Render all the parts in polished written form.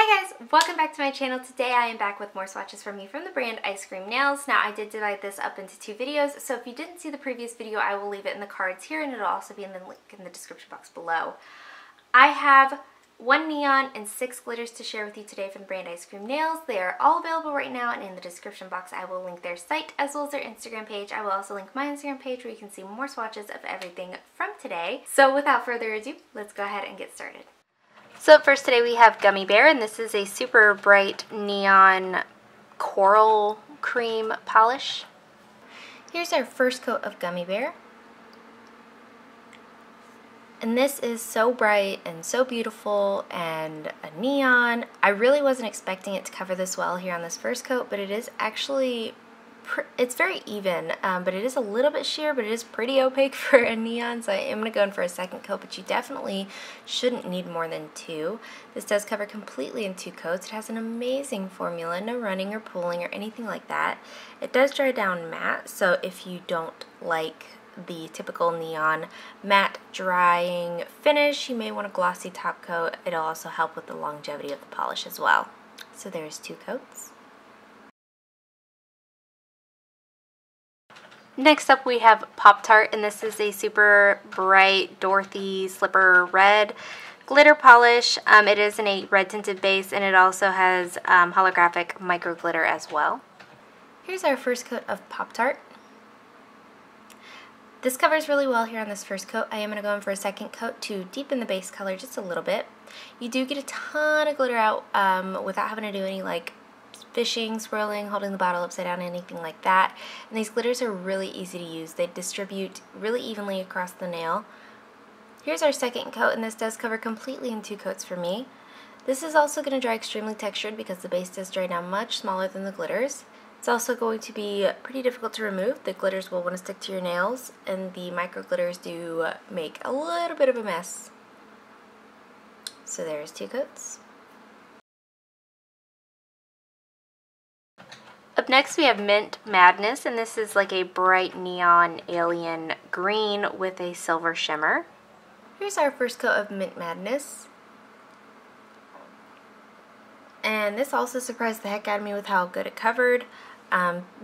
Hi guys, welcome back to my channel. Today I am back with more swatches from me from the brand Iscream Nails. Now I did divide this up into two videos, so if you didn't see the previous video, I will leave it in the cards here and it'll also be in the link in the description box below. I have 1 neon and 6 glitters to share with you today from the brand Iscream Nails. They are all available right now, and in the description box I will link their site as well as their Instagram page. I will also link my Instagram page where you can see more swatches of everything from today. So without further ado, let's go ahead and get started. So up first today we have Gummy Bear, and this is a super bright neon coral cream polish. Here's our first coat of Gummy Bear. And this is so bright and so beautiful and a neon. I really wasn't expecting it to cover this well here on this first coat, but it is actually, it's very even, but it is a little bit sheer, but it is pretty opaque for a neon, so I am going to go in for a second coat, but you definitely shouldn't need more than 2. This does cover completely in 2 coats. It has an amazing formula, no running or pooling or anything like that. It does dry down matte, so if you don't like the typical neon matte drying finish, you may want a glossy top coat. It'll also help with the longevity of the polish as well. So there's 2 coats. Next up we have Tart, and this is a super bright Dorothy Slipper Red glitter polish. It is in a red tinted base, and it also has holographic micro glitter as well. Here's our first coat of Tart. This covers really well here on this first coat. I am going to go in for a second coat to deepen the base color just a little bit. You do get a ton of glitter out without having to do any like fishing, swirling, holding the bottle upside down, anything like that. And these glitters are really easy to use. They distribute really evenly across the nail. Here's our second coat, and this does cover completely in 2 coats for me. This is also going to dry extremely textured because the base does dry down much smaller than the glitters. It's also going to be pretty difficult to remove. The glitters will want to stick to your nails, and the micro glitters do make a little bit of a mess. So there's 2 coats. Up next we have Mint Madness, and this is like a bright neon alien green with a silver shimmer. Here's our first coat of Mint Madness. And this also surprised the heck out of me with how good it covered.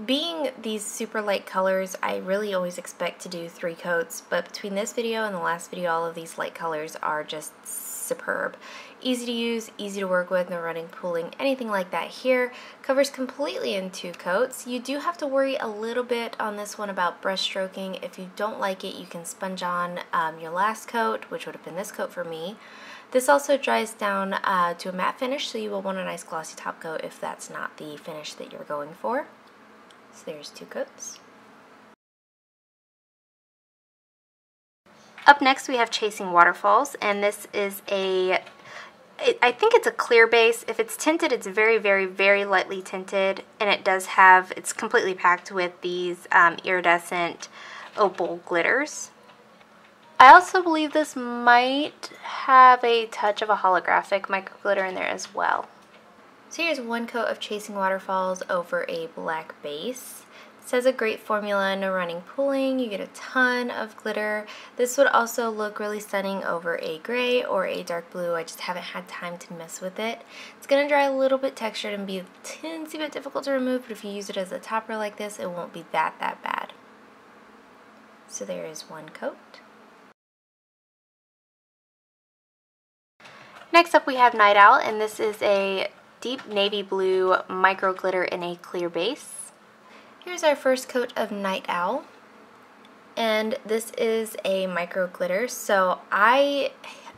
Being these super light colors, I really always expect to do 3 coats, but between this video and the last video, all of these light colors are just superb. Easy to use, easy to work with, no running, pooling, anything like that here. Covers completely in 2 coats. You do have to worry a little bit on this one about brush stroking. If you don't like it, you can sponge on your last coat, which would have been this coat for me. This also dries down to a matte finish, so you will want a nice glossy top coat if that's not the finish that you're going for. So there's 2 coats. Up next we have Chasing Waterfalls, and this is I think it's a clear base. If it's tinted, it's very, very, very lightly tinted, and it does have, it's completely packed with these iridescent opal glitters. I also believe this might have a touch of a holographic micro glitter in there as well. So here's 1 coat of Chasing Waterfalls over a black base. This has a great formula, no running, pooling. You get a ton of glitter. This would also look really stunning over a gray or a dark blue. I just haven't had time to mess with it. It's going to dry a little bit textured and be a teensy bit difficult to remove, but if you use it as a topper like this, it won't be that bad. So there is 1 coat. Next up we have Night Owl, and this is a deep navy blue micro glitter in a clear base. Here's our first coat of Night Owl, and this is a micro glitter, so I'm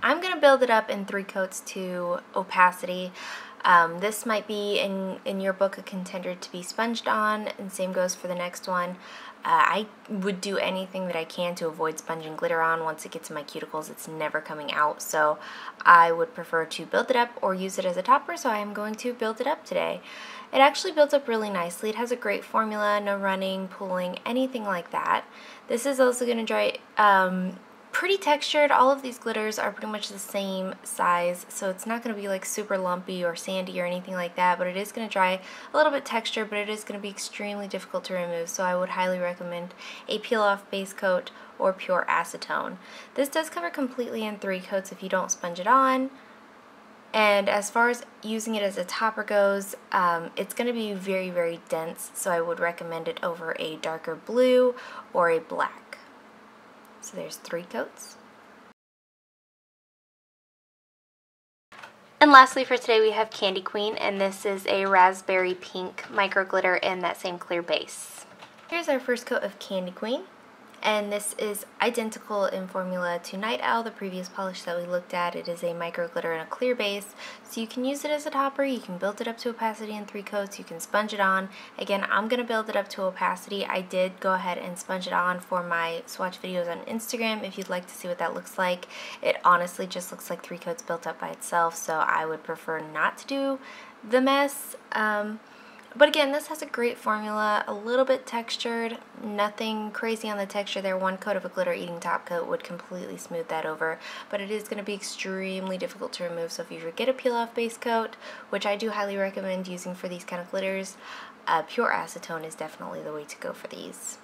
going to build it up in 3 coats to opacity. This might be in your book a contender to be sponged on, and same goes for the next one. I would do anything that I can to avoid sponging glitter on. Once it gets in my cuticles, it's never coming out, so I would prefer to build it up or use it as a topper, so I am going to build it up today. It actually builds up really nicely. It has a great formula, no running, pooling, anything like that. This is also going to dry pretty textured. All of these glitters are pretty much the same size, so it's not going to be like super lumpy or sandy or anything like that, but it is going to dry a little bit textured, but it is going to be extremely difficult to remove, so I would highly recommend a peel-off base coat or pure acetone. This does cover completely in 3 coats if you don't sponge it on. And as far as using it as a topper goes, it's going to be very, very dense, so I would recommend it over a darker blue or a black. So there's 3 coats. And lastly for today we have Candy Queen, and this is a raspberry pink micro glitter in that same clear base. Here's our first coat of Candy Queen. And this is identical in formula to Night Owl, the previous polish that we looked at. It is a micro glitter in a clear base, so you can use it as a topper, you can build it up to opacity in 3 coats, you can sponge it on. Again, I'm going to build it up to opacity. I did go ahead and sponge it on for my swatch videos on Instagram if you'd like to see what that looks like. It honestly just looks like 3 coats built up by itself, so I would prefer not to do the mess. But again, this has a great formula, a little bit textured, nothing crazy on the texture there. 1 coat of a glitter eating top coat would completely smooth that over, but it is going to be extremely difficult to remove, so if you forget a peel off base coat, which I do highly recommend using for these kind of glitters, pure acetone is definitely the way to go for these.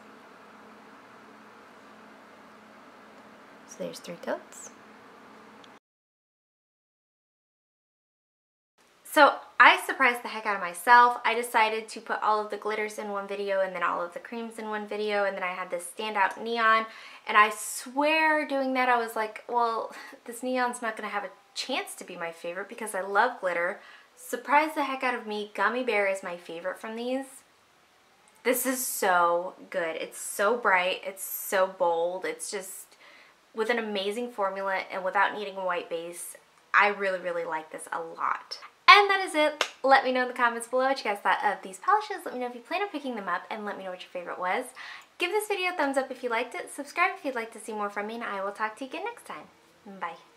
So there's 3 coats. So I surprised the heck out of myself. I decided to put all of the glitters in one video and then all of the creams in one video, and then I had this standout neon, and I swear doing that I was like, well, this neon's not going to have a chance to be my favorite because I love glitter. Surprised the heck out of me. Gummy Bear is my favorite from these. This is so good. It's so bright. It's so bold. It's just with an amazing formula and without needing a white base. I really, really like this a lot. And that is it. Let me know in the comments below what you guys thought of these polishes. Let me know if you plan on picking them up, and let me know what your favorite was. Give this video a thumbs up if you liked it. Subscribe if you'd like to see more from me, and I will talk to you again next time. Bye.